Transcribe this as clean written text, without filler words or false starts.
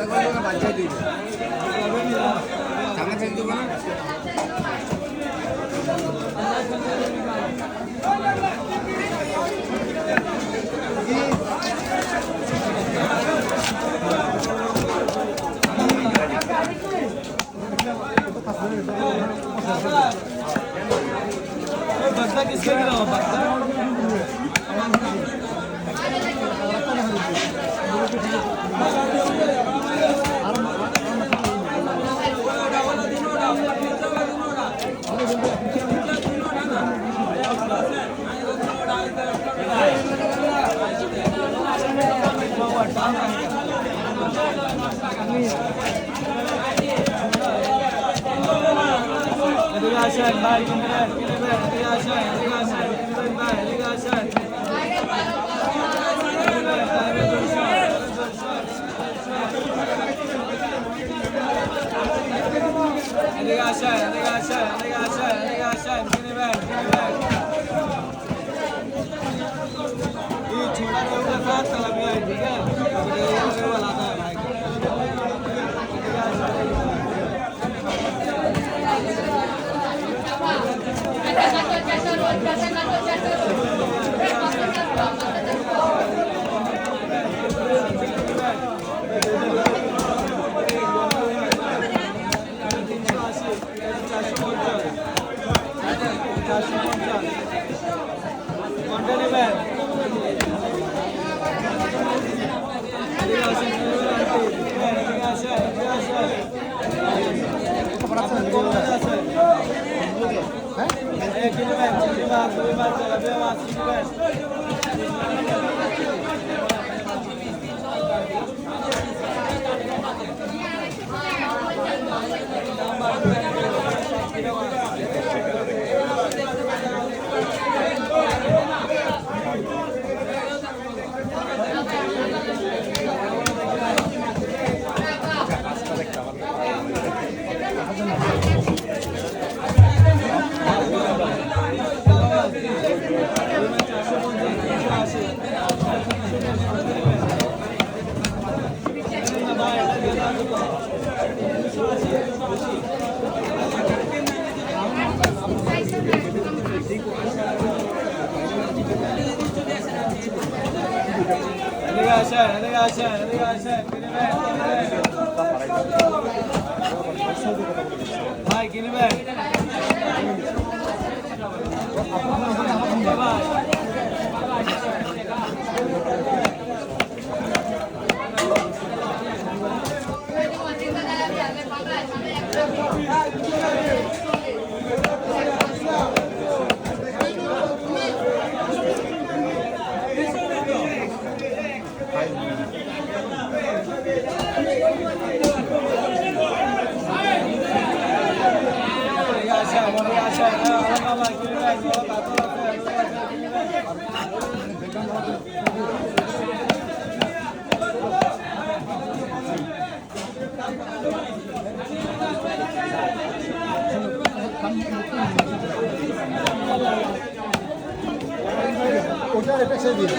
করে না বাচ্চা দিবে সামনে ফেলে দিব না बक्सा किसके गिरा हो बक्सा Ligasan, baik, kemudian, ligasan, baik, ligasan. Ligasan, gini baik. Ini छोटा रहेगा साथ चला गया है, ठीक है? ये वाला था भाई. Ligasan. Baik, gini baik. ওটার এফেক্ট দিয়ে